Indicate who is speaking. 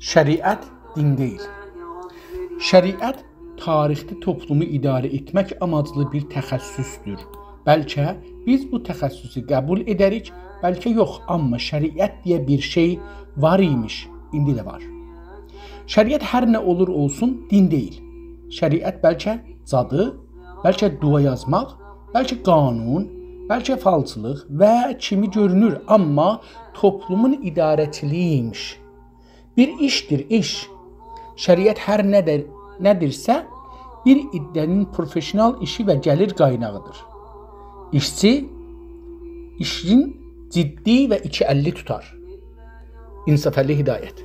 Speaker 1: Şəriət din deyil. Şəriət tarixdə toplumu idarə etmək amaclı bir təxəssüsdür. Bəlkə biz bu təxəssüsü qəbul edərik, bəlkə yox, amma şəriət deyə bir şey var imiş, indi də var. Şəriət hər nə olur olsun din deyil. Şəriət bəlkə cadı, bəlkə dua yazmaq, bəlkə qanun, bəlkə falçılıq və kimi görünür, amma toplumun idarəçiliyi imiş. Bir işdir, iş. Şəriət hər nədirsə, bir iddənin profesional işi və gəlir qaynağıdır. İşçi işin ciddi və 2.50 tutar. İnsaf Əli Hidayət.